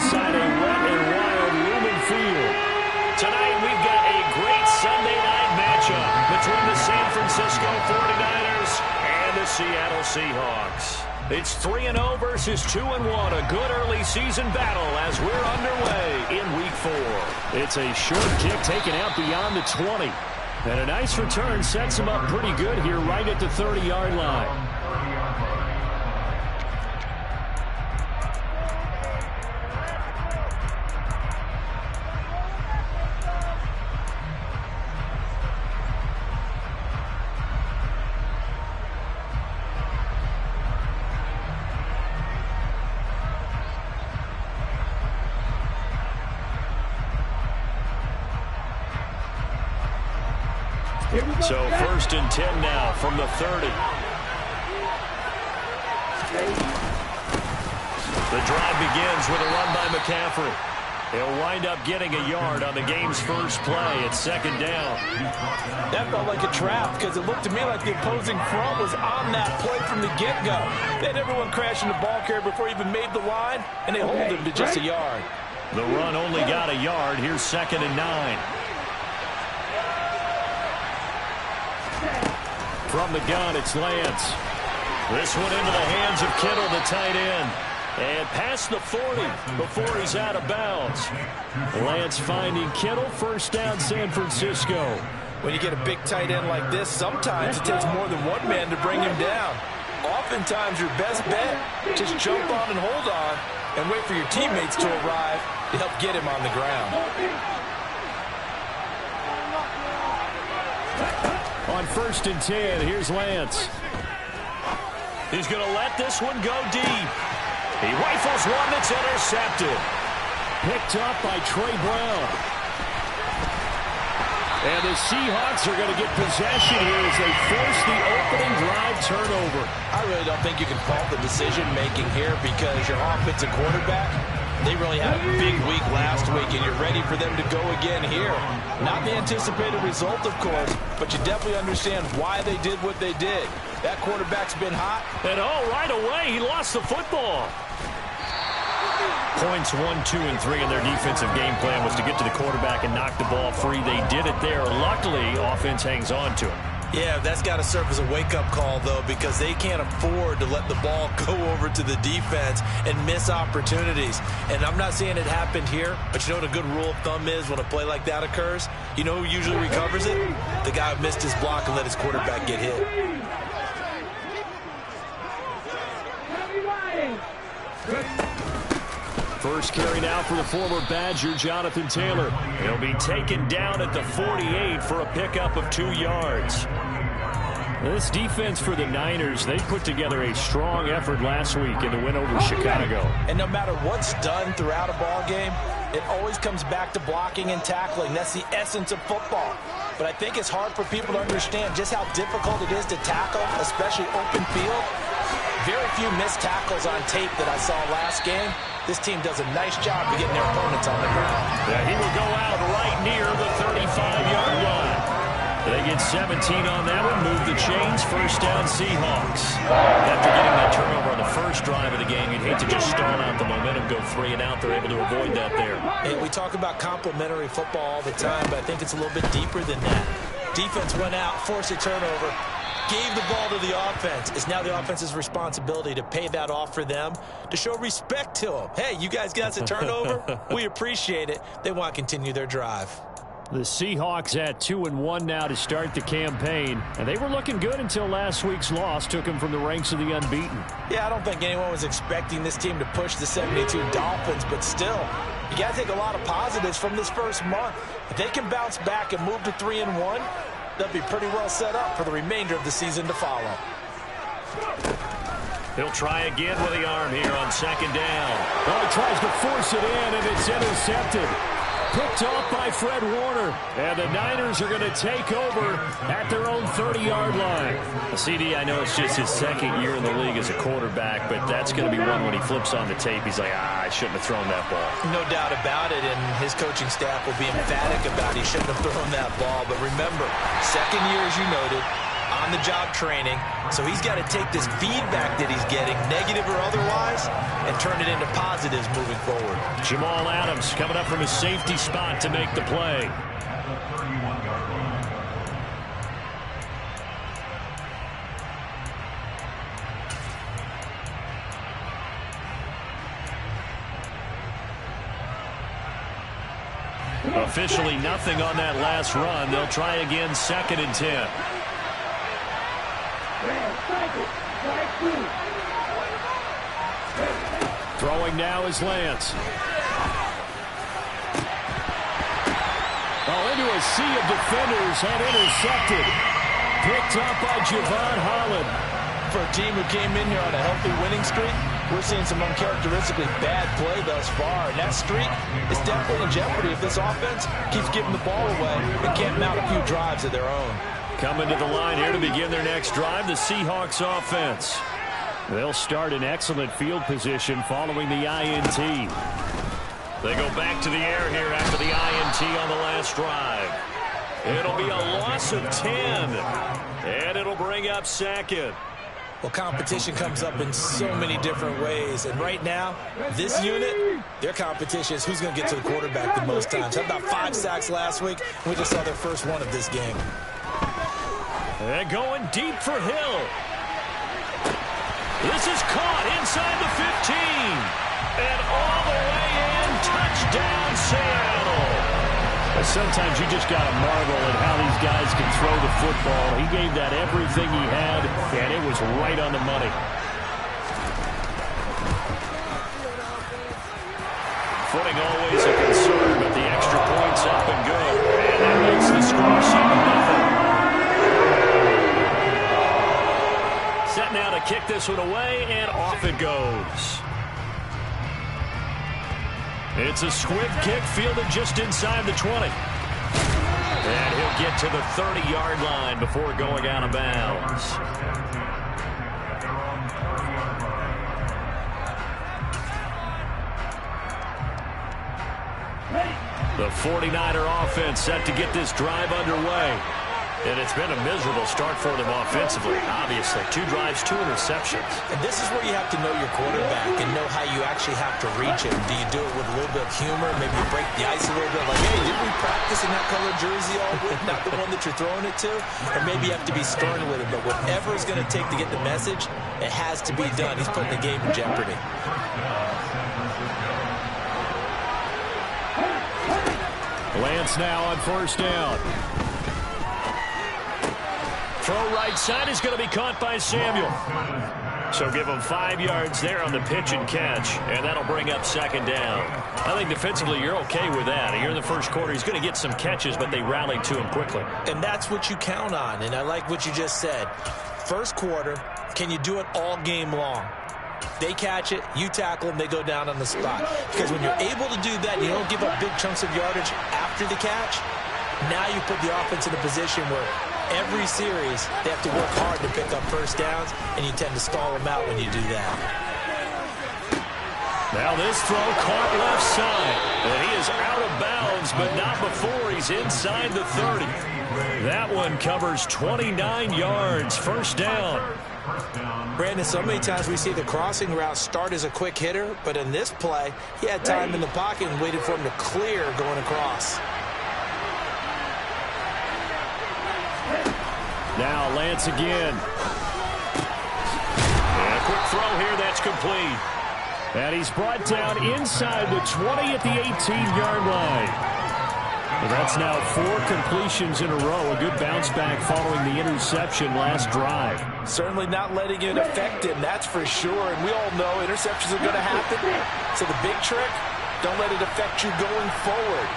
inside a wet and wild Lumen Field. Tonight we've got a great Sunday night matchup between the San Francisco 49ers and the Seattle Seahawks. It's 3-0 versus 2-1, a good early season battle as we're underway in Week 4. It's a short kick taken out beyond the 20. And a nice return sets him up pretty good here right at the 30-yard line. So 1st and 10 now from the 30. The drive begins with a run by McCaffrey. He'll wind up getting a yard on the game's first play. It's 2nd down. That felt like a trap because it looked to me like the opposing front was on that play from the get-go. They had everyone crashing the ball carrier before he even made the line, and they hold him to just a yard. The run only got a yard. Here's 2nd and 9. From the gun, it's Lance. This one into the hands of Kittle, the tight end. And past the 40 before he's out of bounds. Lance finding Kittle, 1st down San Francisco. When you get a big tight end like this, sometimes it takes more than one man to bring him down. Oftentimes, your best bet, just jump on and hold on and wait for your teammates to arrive to help get him on the ground. On 1st and 10, here's Lance. He's going to let this one go deep. He rifles one that's intercepted. Picked up by Trey Brown. And the Seahawks are going to get possession here as they force the opening drive turnover. I really don't think you can fault the decision-making here because your offensive quarterback, they really had a big week last week, and you're ready for them to go again here. Not the anticipated result, of course, but you definitely understand why they did what they did. That quarterback's been hot. And right away, he lost the football. Points 1, 2, and 3 in their defensive game plan was to get to the quarterback and knock the ball free. They did it there. Luckily, offense hangs on to it. Yeah, that's got to serve as a wake-up call, though, because they can't afford to let the ball go over to the defense and miss opportunities. And I'm not saying it happened here, but you know what a good rule of thumb is when a play like that occurs? You know who usually recovers it? The guy who missed his block and let his quarterback get hit. First carry now for the former Badger, Jonathan Taylor. He'll be taken down at the 48 for a pickup of 2 yards. This defense for the Niners, they put together a strong effort last week in the win over Chicago. And no matter what's done throughout a ball game, it always comes back to blocking and tackling. That's the essence of football. But I think it's hard for people to understand just how difficult it is to tackle, especially open field. Very few missed tackles on tape that I saw last game. This team does a nice job of getting their opponents on the ground. Yeah, he will go out right near the 35-yard line. They get 17 on that one, move the chains, 1st down Seahawks. After getting that turnover on the first drive of the game, you'd hate to just stall out the momentum, go 3 and out. They're able to avoid that there. Hey, we talk about complementary football all the time, but I think it's a little bit deeper than that. Defense went out, forced a turnover, gave the ball to the offense. It's now the offense's responsibility to pay that off for them, to show respect to them. Hey, you guys got us a turnover? We appreciate it. They want to continue their drive. The Seahawks at 2-1 now to start the campaign. And they were looking good until last week's loss took them from the ranks of the unbeaten. Yeah, I don't think anyone was expecting this team to push the 72 Dolphins, but still, you got to take a lot of positives from this first month. If they can bounce back and move to 3-1, they'll be pretty well set up for the remainder of the season to follow. He'll try again with the arm here on 2nd down. Well, he tries to force it in, and it's intercepted. Picked off by Fred Warner. And the Niners are going to take over at their own 30-yard line. CD, I know it's just his 2nd year in the league as a quarterback, but that's going to be one when he flips on the tape. He's like, I shouldn't have thrown that ball. No doubt about it, and his coaching staff will be emphatic about he shouldn't have thrown that ball. But remember, 2nd year, as you noted, on-the-job training. So he's got to take this feedback that he's getting, negative or otherwise, and turn it into positives moving forward. Jamal Adams coming up from his safety spot to make the play. Officially nothing on that last run. They'll try again, 2nd and 10. Throwing now is Lance. Oh, into a sea of defenders and intercepted. Picked up by Javon Holland. For a team who came in here on a healthy winning streak, we're seeing some uncharacteristically bad play thus far. And that streak is definitely in jeopardy if this offense keeps giving the ball away and can't mount a few drives of their own. Coming to the line here to begin their next drive, the Seahawks offense. They'll start in excellent field position following the INT. They go back to the air here after the INT on the last drive. It'll be a loss of 10. And it'll bring up 2nd. Well, competition comes up in so many different ways. And right now, this unit, their competition is who's going to get to the quarterback the most times. Had about 5 sacks last week. We just saw their first one of this game. They're going deep for Hill. This is caught inside the 15. And all the way in, touchdown Seattle. Sometimes you just got to marvel at how these guys can throw the football. He gave that everything he had, and it was right on the money. Footing always a concern, but the extra point's up and good. And that makes the score 7-0. Set now to kick this one away, and off it goes. It's a squib kick fielded just inside the 20. And he'll get to the 30-yard line before going out of bounds. The 49er offense set to get this drive underway. And it's been a miserable start for them offensively, obviously. 2 drives, 2 interceptions. And this is where you have to know your quarterback and know how you actually have to reach him. Do you do it with a little bit of humor? Maybe you break the ice a little bit, like, hey, didn't we practice in that color jersey all week? Not the one that you're throwing it to? Or maybe you have to be stern with him. But whatever it's going to take to get the message, it has to be done. He's putting the game in jeopardy. Lance now on 1st down. Throw right side is going to be caught by Samuel. So give him 5 yards there on the pitch and catch, and that'll bring up 2nd down. I think defensively you're okay with that. Here in the first quarter, he's going to get some catches, but they rallied to him quickly. And that's what you count on, and I like what you just said. First quarter, can you do it all game long? They catch it, you tackle them, they go down on the spot. Because when you're able to do that, and you don't give up big chunks of yardage after the catch, now you put the offense in a position where every series, they have to work hard to pick up 1st downs, and you tend to stall them out when you do that. Now this throw caught left side. And he is out of bounds, but not before he's inside the 30. That one covers 29 yards. 1st down. Brandon, so many times we see the crossing route start as a quick hitter, but in this play, he had time in the pocket and waited for him to clear going across. Now Lance again. And a quick throw here, that's complete. And he's brought down inside the 20 at the 18-yard line. Well, that's now 4 completions in a row. A good bounce back following the interception last drive. Certainly not letting it affect him, that's for sure. And we all know interceptions are going to happen. So the big trick, don't let it affect you going forward.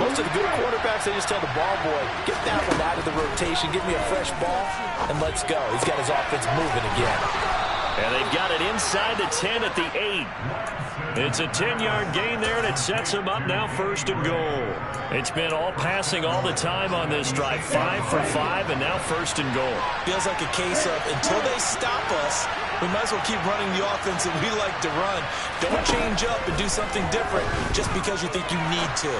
Most of the good quarterbacks, they just tell the ball boy, get that one out of the rotation, give me a fresh ball, and let's go. He's got his offense moving again. And they've got it inside the 10 at the 8. It's a 10-yard gain there, and it sets them up now 1st and goal. It's been all passing all the time on this drive. 5 for 5, and now 1st and goal. Feels like a case of until they stop us, we might as well keep running the offense that we like to run. Don't change up and do something different just because you think you need to.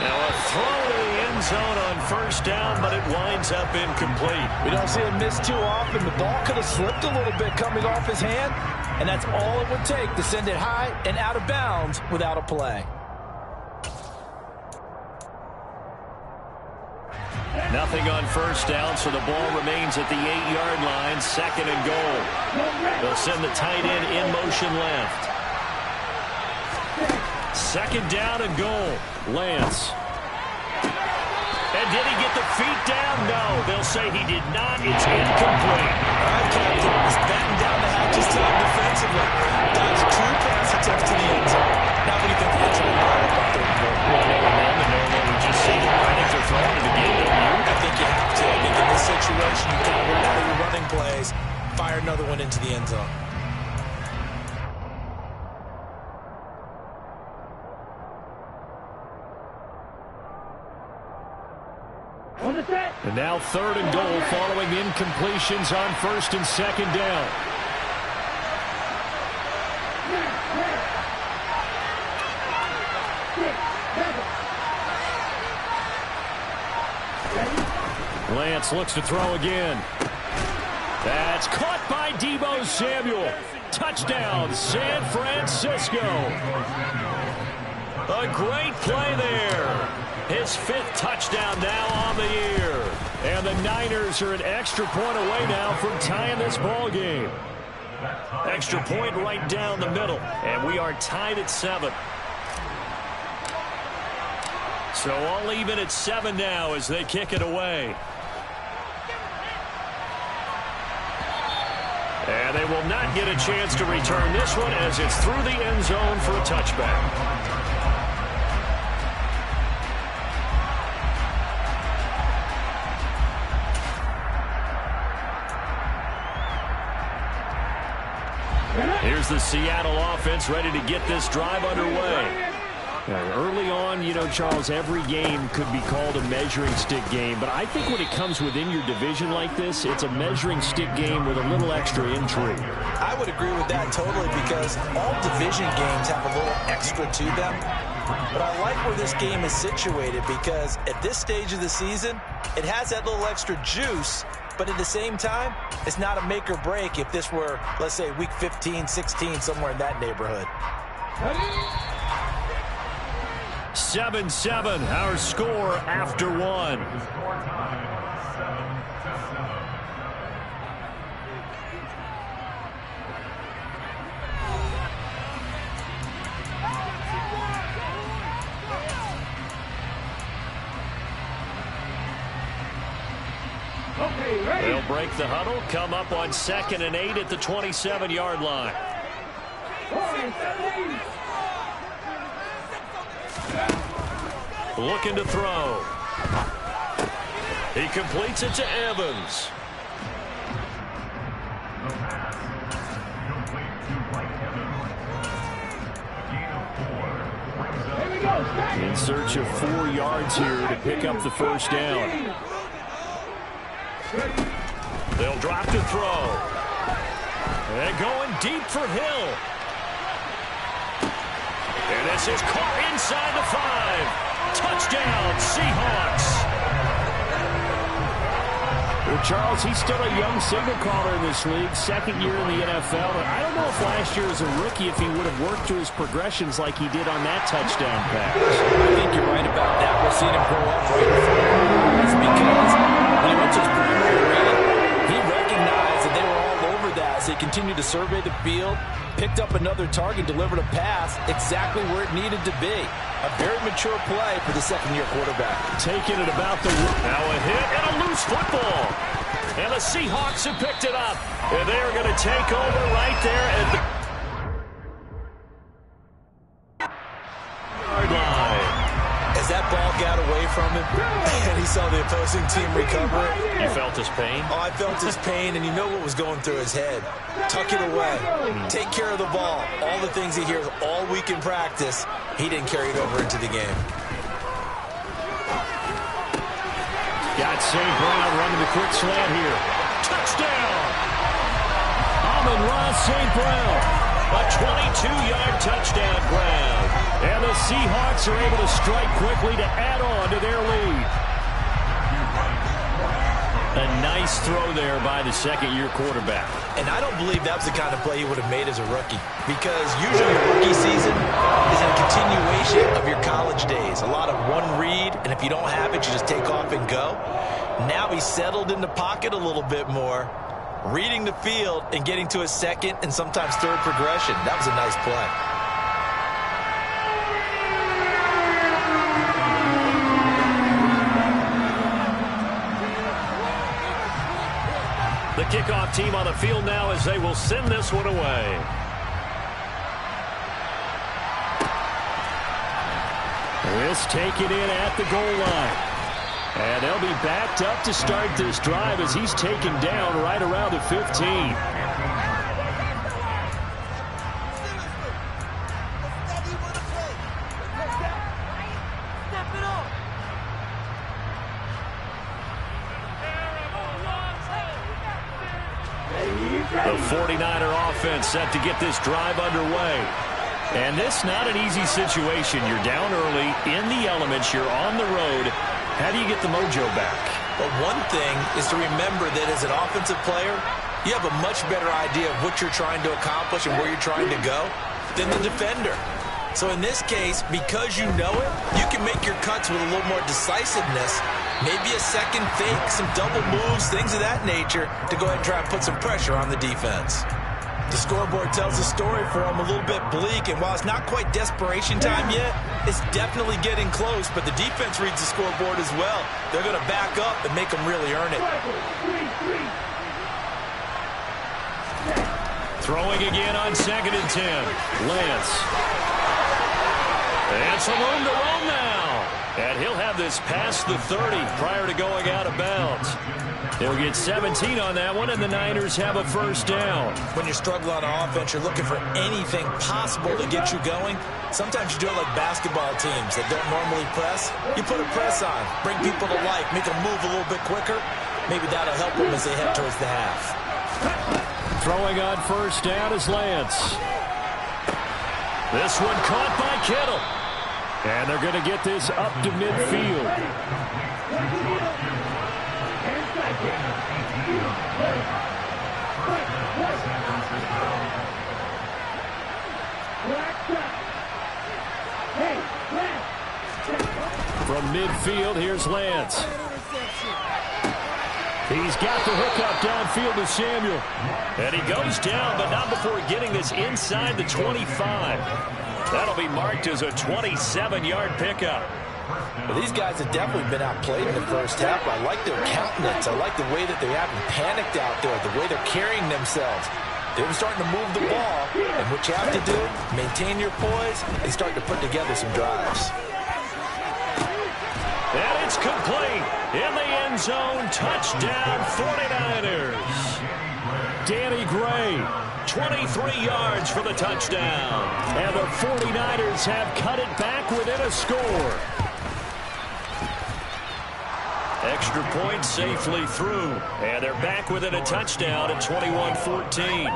Now a throw to the end zone on first down, but it winds up incomplete. We don't see him miss too often. The ball could have slipped a little bit coming off his hand, and that's all it would take to send it high and out of bounds without a play. Nothing on first down, so the ball remains at the 8-yard line, second and goal. They'll send the tight end in motion left. Second down and goal. Lance. And did he get the feet down? No, they'll say he did not. It's incomplete. All right, Captain. He's batten down the hatches time defensively. Dodged 2 pass attempts to the end zone. Now what do you think the answer will be on third and goal? We just see the right after throwing it again, don't you? I think you have to. I think in this situation, you kind of run out of your running plays, fire another one into the end zone. And now third and goal following incompletions on first and second down. Lance looks to throw again. That's caught by Deebo Samuel. Touchdown, San Francisco. A great play there. His 5th touchdown now on the year. And the Niners are an extra point away now from tying this ball game. Extra point right down the middle. And we are tied at 7. So all even at 7 now as they kick it away. And they will not get a chance to return this one as it's through the end zone for a touchback. Here's the Seattle offense ready to get this drive underway. Early on, you know, Charles, every game could be called a measuring stick game. But I think when it comes within your division like this, it's a measuring stick game with a little extra intrigue. I would agree with that totally because all division games have a little extra to them. But I like where this game is situated because at this stage of the season, it has that little extra juice. But at the same time, it's not a make or break if this were, let's say, week 15, 16, somewhere in that neighborhood. 7-7, our score after 1. They'll break the huddle, come up on 2nd and 8 at the 27-yard line. Looking to throw. He completes it to Evans. In search of 4 yards here to pick up the first down. They'll drop to throw. And going deep for Hill. And this is caught inside the 5. Touchdown, Seahawks. Well, Charles, he's still a young signal caller in this league, 2nd year in the NFL. And I don't know if last year as a rookie if he would have worked through his progressions like he did on that touchdown pass. I think you're right about that. We're seeing him grow up right in front of our eyes because when he went to his primary read, he recognized that they were all over that as they continued to survey the field, picked up another target, delivered a pass exactly where it needed to be. A very mature play for the 2nd-year quarterback. Taking it about the... Now a hit and a loose football. And the Seahawks have picked it up. And they're going to take over right there at the... yard line. As that ball got away from him and he saw the opposing team recover it. You felt his pain? Oh, I felt his pain, and you know what was going through his head. Tuck it away. Take care of the ball. All the things he hears all week in practice, he didn't carry it over into the game. Got St. Brown running the quick slant here. Touchdown! Amon-Ra St. Brown. A 22-yard touchdown grab. And the Seahawks are able to strike quickly to add on to their lead. A nice throw there by the second-year quarterback. And I don't believe that was the kind of play he would have made as a rookie, because usually your rookie season is a continuation of your college days. A lot of one read, and if you don't have it, you just take off and go. Now he's settled in the pocket a little bit more, reading the field and getting to a second and sometimes third progression. That was a nice play. The kickoff team on the field now as they will send this one away. This taken in at the goal line. And they'll be backed up to start this drive as he's taken down right around the 15. The 49er offense set to get this drive underway. And this not an easy situation. You're down early, in the elements, you're on the road. How do you get the mojo back? Well, one thing is to remember that as an offensive player, you have a much better idea of what you're trying to accomplish and where you're trying to go than the defender. So in this case, because you know it, you can make your cuts with a little more decisiveness. Maybe a second fake, some double moves, things of that nature to go ahead and try and put some pressure on the defense. The scoreboard tells the story for him a little bit bleak, and while it's not quite desperation time yet, it's definitely getting close, but the defense reads the scoreboard as well. They're going to back up and make them really earn it. Throwing again on 2nd and 10. Lance. And some room to roam now. And he'll have this past the 30 prior to going out of bounds. They'll get 17 on that one, and the Niners have a first down. When you struggle on offense, you're looking for anything possible to get you going. Sometimes you do it like basketball teams that don't normally press. You put a press on, bring people to life, make them move a little bit quicker. Maybe that'll help them as they head towards the half. Throwing on first down is Lance. This one caught by Kittle. And they're going to get this up to midfield. From midfield, here's Lance. He's got the hookup downfield to Samuel. And he goes down, but not before getting this inside the 25. That'll be marked as a 27-yard pickup. Well, these guys have definitely been outplayed in the first half. I like their countenance. I like the way that they haven't panicked out there, the way they're carrying themselves. They're starting to move the ball, and what you have to do, maintain your poise and start to put together some drives. And it's complete. In the end zone, touchdown 49ers. Danny Gray, 23 yards for the touchdown. And the 49ers have cut it back within a score. Extra point safely through. And they're back within a touchdown at 21-14.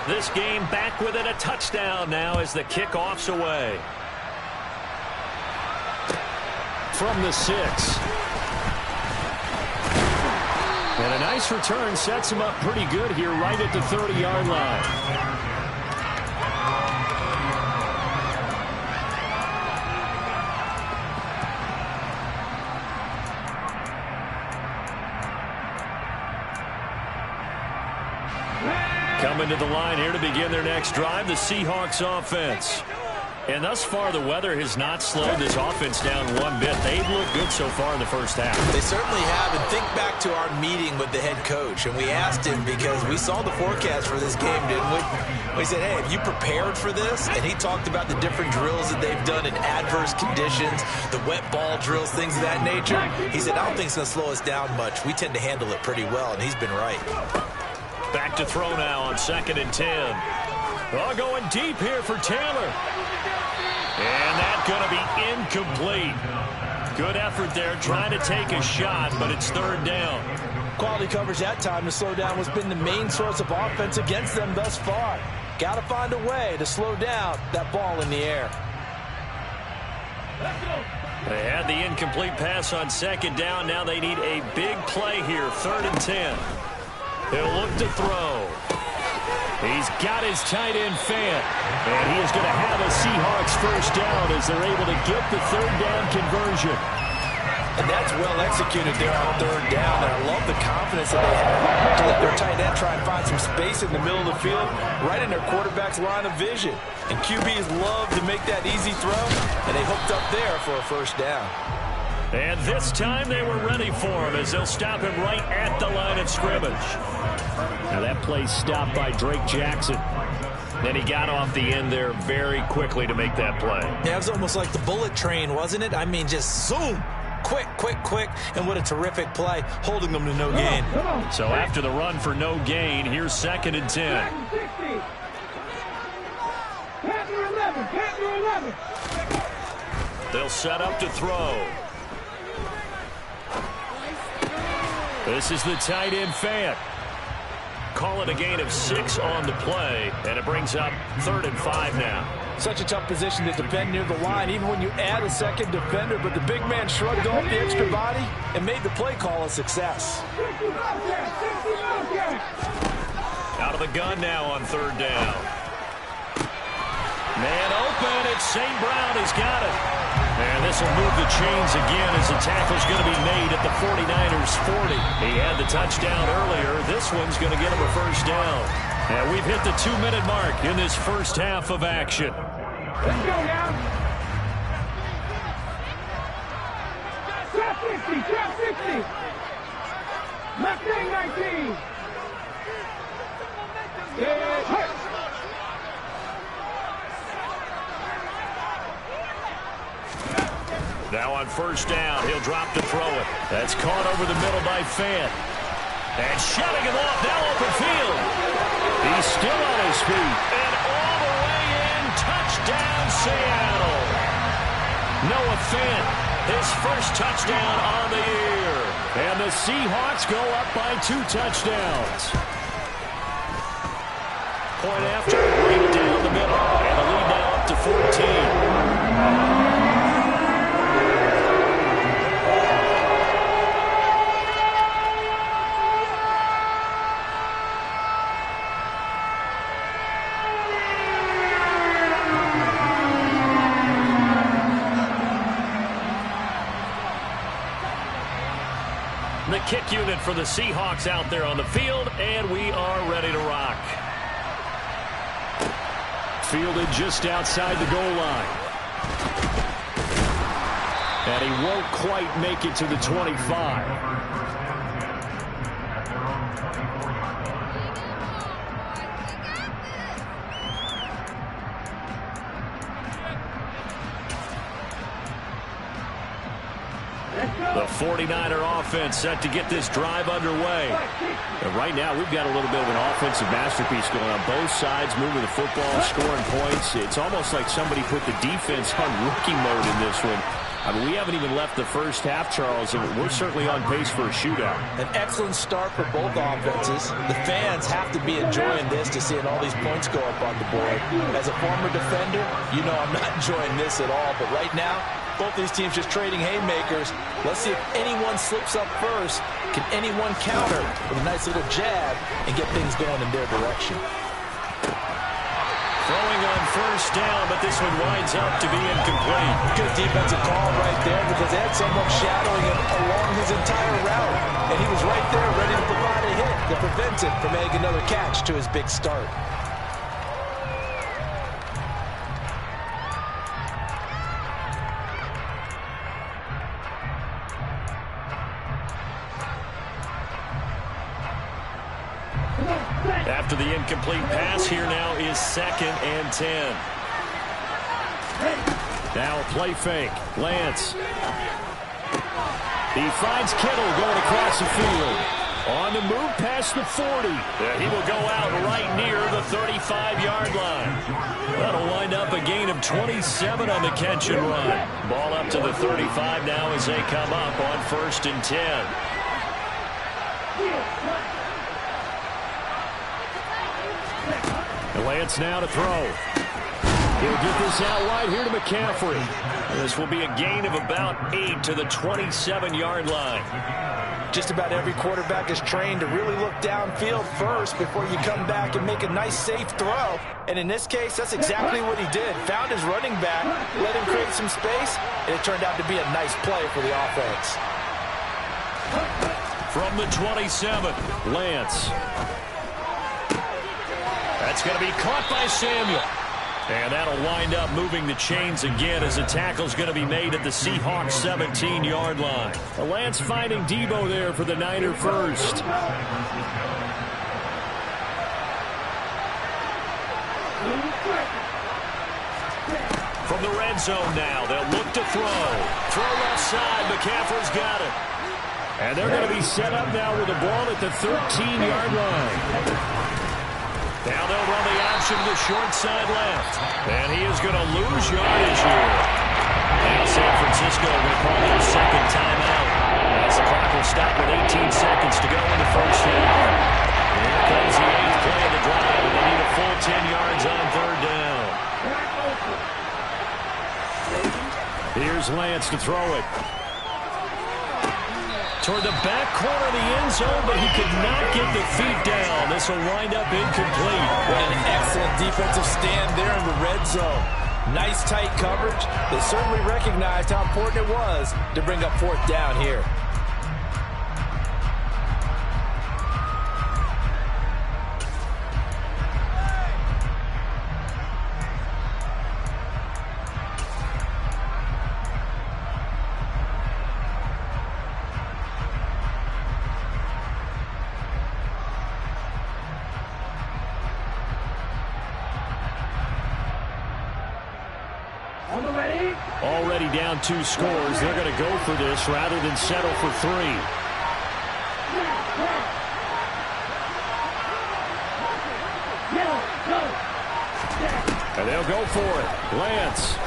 This game back within a touchdown now as the kickoff's away. From the 6. And a nice return sets him up pretty good here right at the 30-yard line. Coming to the line here to begin their next drive, the Seahawks offense. And thus far, the weather has not slowed this offense down one bit. They've looked good so far in the first half. They certainly have. And think back to our meeting with the head coach. And we asked him, because we saw the forecast for this game, didn't we? We said, hey, have you prepared for this? And he talked about the different drills that they've done in adverse conditions, the wet ball drills, things of that nature. He said, I don't think it's going to slow us down much. We tend to handle it pretty well, and he's been right. Back to throw now on 2nd and 10. Oh, going deep here for Taylor. And that's going to be incomplete. Good effort there trying to take a shot, but it's third down. Quality coverage that time to slow down has been the main source of offense against them thus far. Got to find a way to slow down that ball in the air. They had the incomplete pass on second down. Now they need a big play here, 3rd and 10. He'll look to throw. He's got his tight end Fant. And he is going to have a Seahawks first down as they're able to get the 3rd down conversion. And that's well executed there on 3rd down. And I love the confidence that they have to let their tight end try and find some space in the middle of the field, right in their quarterback's line of vision. And QBs love to make that easy throw, and they hooked up there for a first down. And this time they were ready for him as they'll stop him right at the line of scrimmage. Now that play stopped by Drake Jackson. Then he got off the end there very quickly to make that play. Yeah, it was almost like the bullet train, wasn't it? I mean, just zoom. Quick, quick, quick, and what a terrific play, holding them to no gain. So after the run for no gain, here's 2nd and 10. They'll set up to throw. This is the tight end Fant. Call it a gain of 6 on the play, and it brings up 3rd and 5 now. Such a tough position to defend near the line, even when you add a second defender, but the big man shrugged off the extra body and made the play call a success. Out of the gun now on 3rd down. Man open, it's St. Brown, he's got it. And this will move the chains again as the tackle's going to be made at the 49ers 40. He had the touchdown earlier. This one's going to get him a first down. And we've hit the 2-minute mark in this first half of action. Let's go now. Trap 60, trap 60. Left wing 19. Yeah. Now on first down, he'll drop to throw it. That's caught over the middle by Fant. And shutting him off, now open field. He's still on his feet. And all the way in, touchdown Seattle. Noah Fant, his first touchdown on the year. And the Seahawks go up by 2 touchdowns. Point after, right down the middle. And the lead now up to 14. The kick unit for the Seahawks out there on the field, and we are ready to rock. Fielded just outside the goal line. And he won't quite make it to the 25. The 49er offense set to get this drive underway. And right now, we've got a little bit of an offensive masterpiece going on both sides, moving the football, scoring points. It's almost like somebody put the defense on rookie mode in this one. I mean, we haven't even left the first half, Charles, and we're certainly on pace for a shootout. An excellent start for both offenses. The fans have to be enjoying this to seeing all these points go up on the board. As a former defender, you know I'm not enjoying this at all, but right now, both these teams just trading haymakers. Let's see if anyone slips up first. Can anyone counter with a nice little jab and get things going in their direction? Throwing on first down, but this one winds up to be incomplete. Good defensive call right there because they had someone shadowing him along his entire route. And he was right there ready to provide a hit to prevent him from making another catch to his big start. After the incomplete pass, here now is 2nd and 10. Now a play fake. Lance. He finds Kittle going across the field. On the move past the 40. He will go out right near the 35-yard line. That'll wind up a gain of 27 on the catch and run. Ball up to the 35 now as they come up on 1st and 10. And Lance now to throw. He'll get this out wide here to McCaffrey. This will be a gain of about 8 to the 27-yard line. Just about every quarterback is trained to really look downfield first before you come back and make a nice, safe throw. And in this case, that's exactly what he did. Found his running back, let him create some space, and it turned out to be a nice play for the offense. From the 27, Lance. That's going to be caught by Samuel. And that'll wind up moving the chains again as the tackle's going to be made at the Seahawks 17-yard line. Lance finding Debo there for the Niner first. From the red zone now, they'll look to throw. Throw left side, McCaffrey's got it. And they're going to be set up now with the ball at the 13-yard line. Now they'll run the option to the short side left. And he is going to lose yardage here. Now San Francisco going to call their second timeout. As the clock will stop with 18 seconds to go in the first half. Here comes the 8th play of the drive, and they need a full 10 yards on third down. Here's Lance to throw it. Toward the back corner of the end zone, but he could not get the feet down. This will wind up incomplete. What an excellent defensive stand there in the red zone. Nice tight coverage. They certainly recognized how important it was to bring up fourth down here. Already down 2 scores. They're going to go for this rather than settle for 3. And they'll go for it. Lance.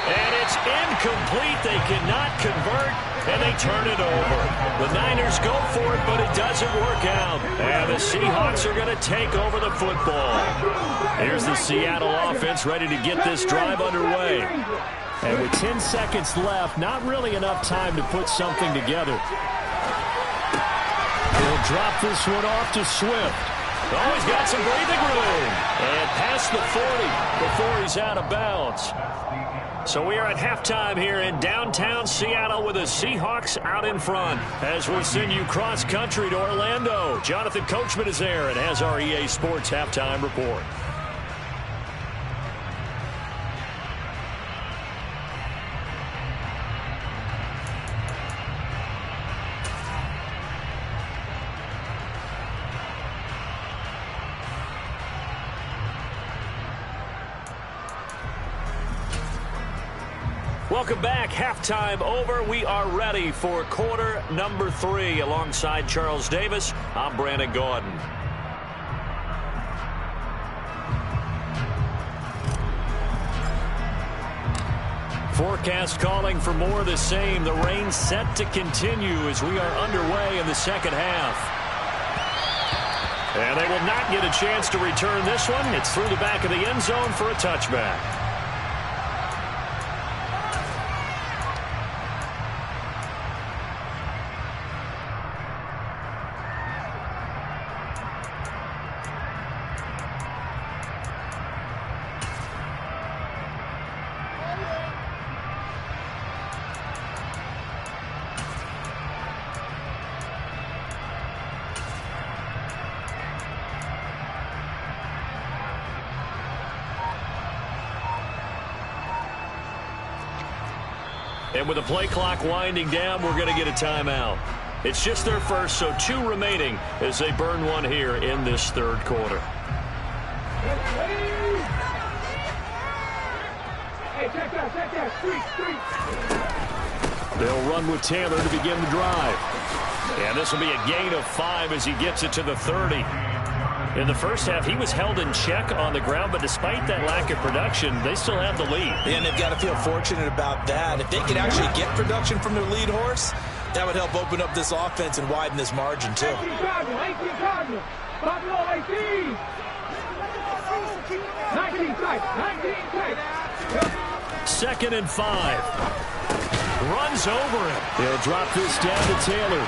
And it's incomplete. They cannot convert, and they turn it over. The Niners go for it, but it doesn't work out. And the Seahawks are going to take over the football. Here's the Seattle offense ready to get this drive underway. And with 10 seconds left, not really enough time to put something together. He'll drop this one off to Swift. Oh, he's got some breathing room. And past the 40 before he's out of bounds. So we are at halftime here in downtown Seattle with the Seahawks out in front. As we send you cross-country to Orlando, Jonathan Coachman is there and has our EA Sports halftime report. Welcome back. Halftime over. We are ready for quarter number 3. Alongside Charles Davis, I'm Brandon Gordon. Forecast calling for more of the same. The rain set to continue as we are underway in the second half. And they will not get a chance to return this one. It's through the back of the end zone for a touchback. And with the play clock winding down, we're going to get a timeout. It's just their first, so 2 remaining as they burn one here in this third quarter. They'll run with Taylor to begin the drive. And this will be a gain of 5 as he gets it to the 30. In the first half, he was held in check on the ground, but despite that lack of production, they still have the lead. And they've got to feel fortunate about that. If they could actually get production from their lead horse, that would help open up this offense and widen this margin, too. 18 Cardinals. Buffalo 18. 2nd and 5. Runs over him. He'll drop this down to Taylor.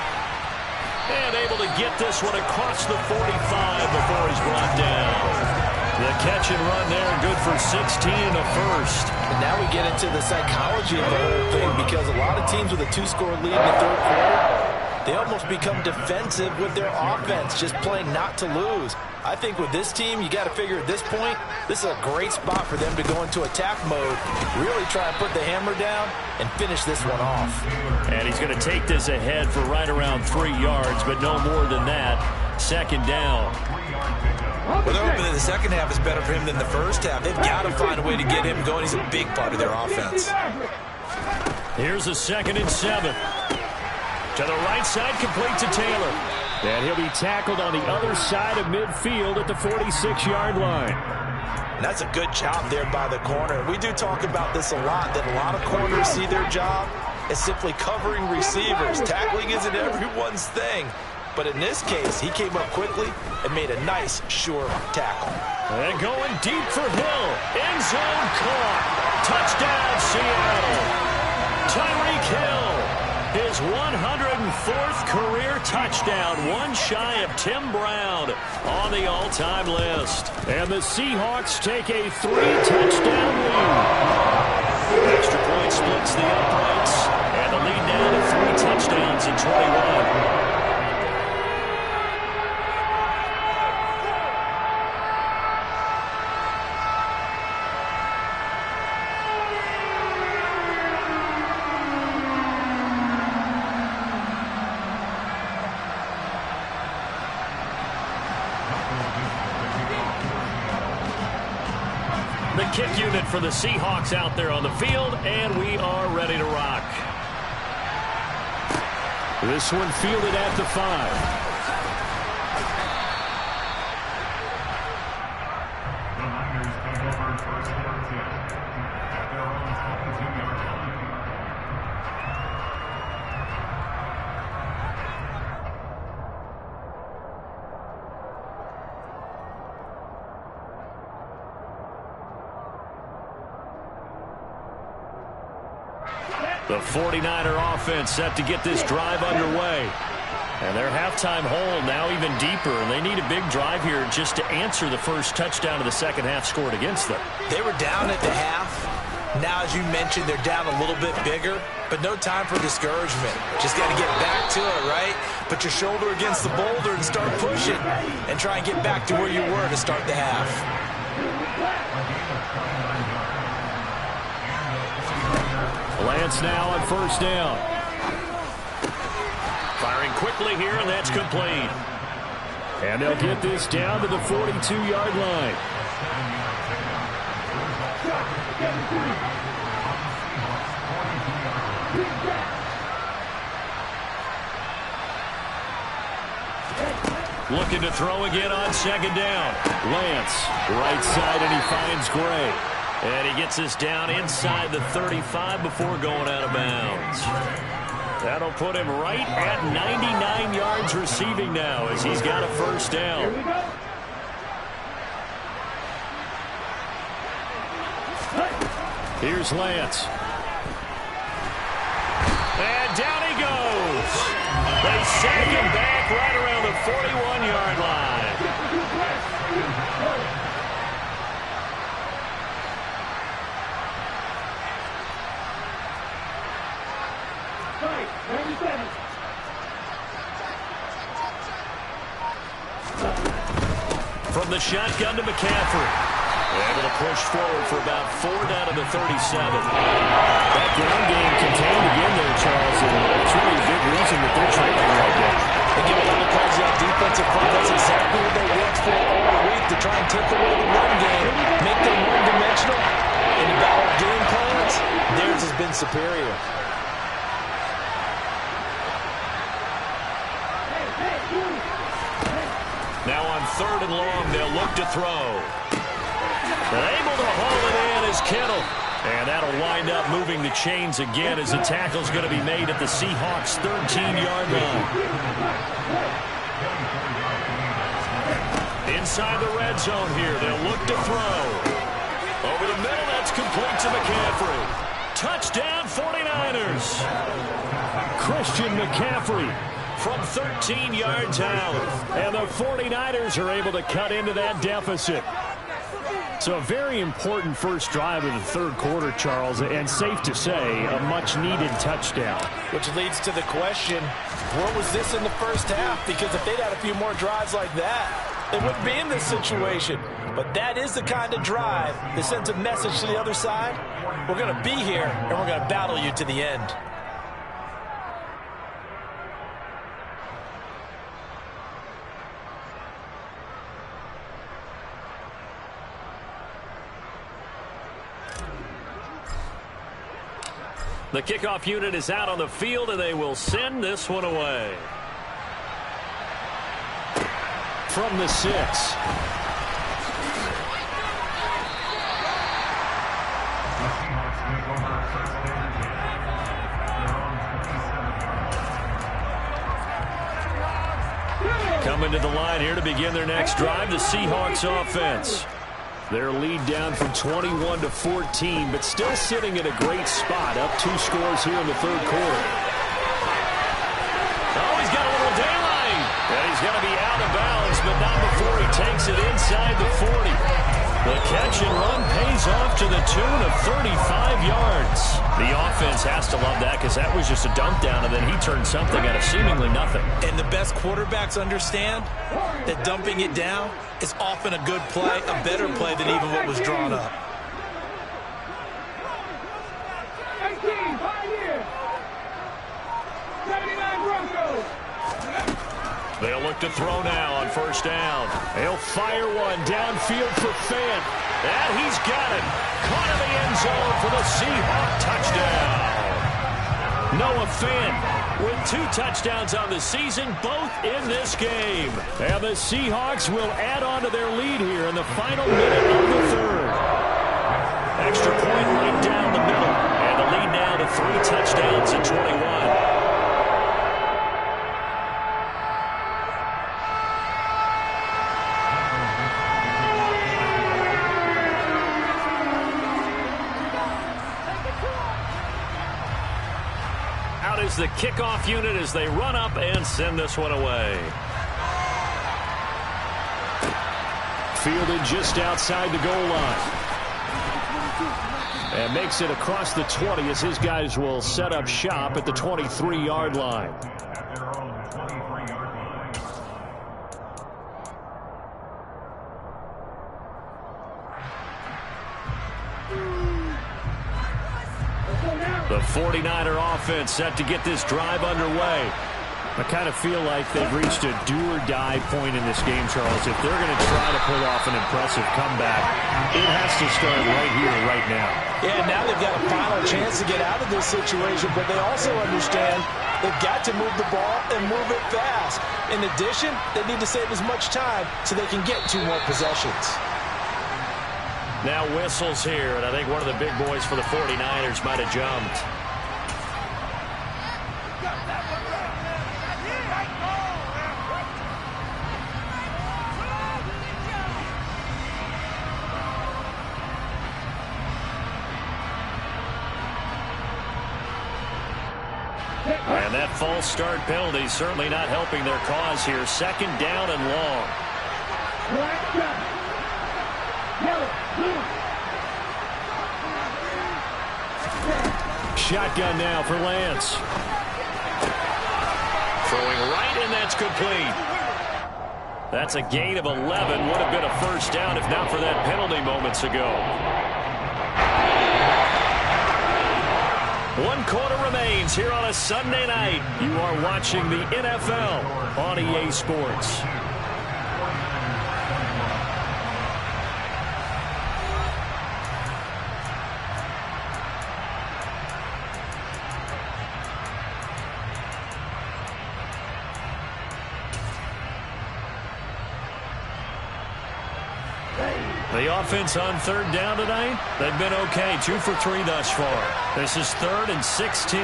And able to get this one across the 45 before he's brought down. The catch and run there, good for 16 and a first. And now we get into the psychology of the whole thing, because a lot of teams with a 2-score lead in the third quarter, they almost become defensive with their offense, just playing not to lose. I think with this team, you got to figure at this point, this is a great spot for them to go into attack mode, really try and put the hammer down and finish this one off. And he's going to take this ahead for right around 3 yards, but no more than that. 2nd down. Well, they're hoping that the second half is better for him than the first half. They've got to find a way to get him going. He's a big part of their offense. Here's a 2nd and 7. To the right side, complete to Taylor. And he'll be tackled on the other side of midfield at the 46-yard line. And that's a good job there by the corner. We do talk about this a lot, that a lot of corners see their job as simply covering receivers. Tackling isn't everyone's thing. But in this case, he came up quickly and made a nice, sure tackle. And going deep for Hill. End zone caught. Touchdown, Seattle. Tyreek Hill. His 104th career touchdown, one shy of Tim Brown on the all-time list. And the Seahawks take a 3-touchdown lead. Extra point splits the uprights, and the lead now to 3 touchdowns in 21. The kick unit for the Seahawks out there on the field, and we are ready to rock. This one fielded at the 5. The 49er offense set to get this drive underway. And their halftime hole now even deeper, and they need a big drive here just to answer the first touchdown of the second half scored against them. They were down at the half. Now, as you mentioned, they're down a little bit bigger, but no time for discouragement. Just got to get back to it, right? Put your shoulder against the boulder and start pushing, and try and get back to where you were to start the half. Lance now on first down. Firing quickly here, and that's complete. And they'll get this down to the 42-yard line. Looking to throw again on second down. Lance, right side, and he finds Gray. And he gets this down inside the 35 before going out of bounds. That'll put him right at 99 yards receiving now as he's got a first down. Here's Lance. And down he goes. They sack him back right around the 41-yard line. From the shotgun to McCaffrey. Able to push forward for about 4 down to the 37. That ground game contained again there, Charles, and it's really a big reason that they're trailing right now. They give a lot of calls to that defensive front. That's exactly what they worked for all week, to try and take away the run game, make them one-dimensional. And about our game plans, theirs has been superior. Now on 3rd and long, they'll look to throw. Able to haul it in is Kittle. And that'll wind up moving the chains again as the tackle's going to be made at the Seahawks' 13-yard line. Inside the red zone here, they'll look to throw. Over the middle, that's complete to McCaffrey. Touchdown, 49ers. Christian McCaffrey from 13 yards out. And the 49ers are able to cut into that deficit. So a very important first drive of the third quarter, Charles, and safe to say, a much-needed touchdown. Which leads to the question, where was this in the first half? Because if they'd had a few more drives like that, they wouldn't be in this situation. But that is the kind of drive that sends a message to the other side. We're going to be here, and we're going to battle you to the end. The kickoff unit is out on the field, and they will send this one away. From the 6. Coming to the line here to begin their next drive, the Seahawks offense. Their lead down from 21 to 14, but still sitting in a great spot, up 2 scores here in the third quarter. Oh, he's got a little daylight. And he's going to be out of bounds, but not before he takes it inside the 40. The catch and run pays off to the tune of 35 yards. The offense has to love that because that was just a dump down, and then he turned something out of seemingly nothing. And the best quarterbacks understand that dumping it down is often a good play, a better play than even what was drawn up. 18, Pioneer. 79 Broncos. They'll look to throw now on first down. They'll fire one downfield for Fant. And he's got it. Caught in the end zone for the Seahawk touchdown. Noah Fant with 2 touchdowns on the season, both in this game. And the Seahawks will add on to their lead here in the final minute of the third. Extra point right down the middle. And the lead now to 3 touchdowns at 21. Is the kickoff unit as they run up and send this one away. Fielded just outside the goal line. And makes it across the 20 as his guys will set up shop at the 23-yard line. The 49er offense set to get this drive underway. I kind of feel like they've reached a do-or-die point in this game, Charles. If they're going to try to pull off an impressive comeback, it has to start right here, right now. Yeah, now they've got a final chance to get out of this situation, but they also understand they've got to move the ball and move it fast. In addition, they need to save as much time so they can get 2 more possessions. Now whistles here, and I think one of the big boys for the 49ers might have jumped. And that false start penalty certainly not helping their cause here. 2nd down and long. Shotgun now for Lance. Throwing right, and that's complete. That's a gain of 11. Would have been a first down if not for that penalty moments ago. 1 quarter remains here on a Sunday night. You are watching the NFL on EA Sports. The offense on 3rd down tonight, they've been okay. 2 for 3 thus far. This is 3rd and 16.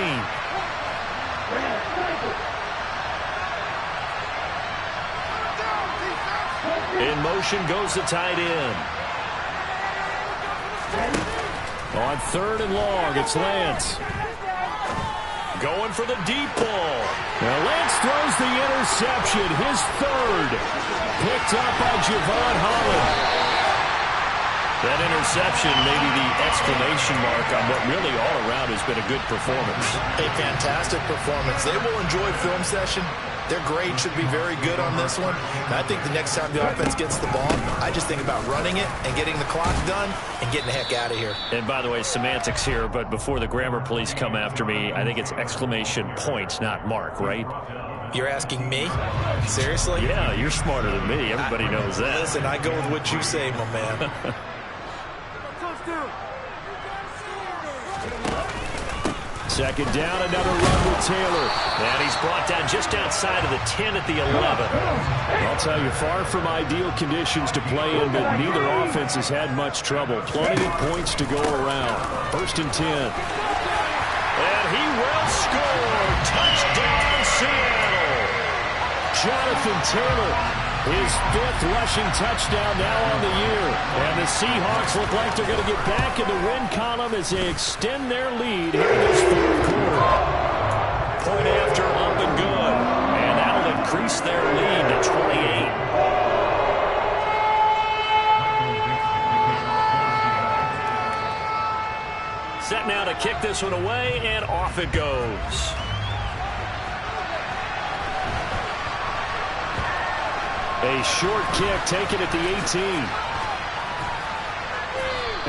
In motion goes the tight end. On 3rd and long, it's Lance. Going for the deep ball. Now Lance throws the interception, his 3rd. Picked up by Javon Holland. That interception may be the exclamation mark on what really all around has been a good performance. A fantastic performance. They will enjoy film session. Their grade should be very good on this one. And I think the next time the offense gets the ball, I just think about running it and getting the clock done and getting the heck out of here. And by the way, semantics here, but before the grammar police come after me, I think it's exclamation point, not mark, right? You're asking me? Seriously? Yeah, you're smarter than me. Everybody knows that. Listen, I go with what you say, my man. Second down, another run with Taylor. And he's brought down just outside of the 10 at the 11. I'll tell you, far from ideal conditions to play in, but neither offense has had much trouble. Plenty of points to go around. 1st and 10. And he will score. Touchdown, Seattle. Jonathan Taylor, his 5th rushing touchdown now on the year. And the Seahawks look like they're going to get back in the win column as they extend their lead here in this 4th quarter. Point after up and good. And that'll increase their lead to 28. Set now to kick this one away, and off it goes. A short kick taken at the 18.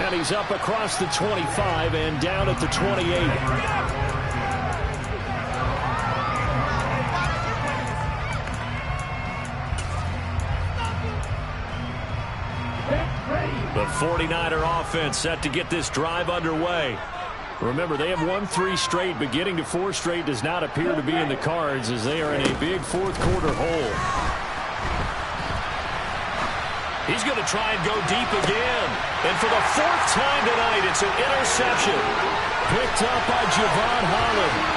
And he's up across the 25 and down at the 28. The 49er offense set to get this drive underway. Remember, they have won 3 straight, but getting to 4 straight does not appear to be in the cards as they are in a big 4th quarter hole. He's going to try and go deep again. And for the 4th time tonight, it's an interception. Picked up by Javon Holland.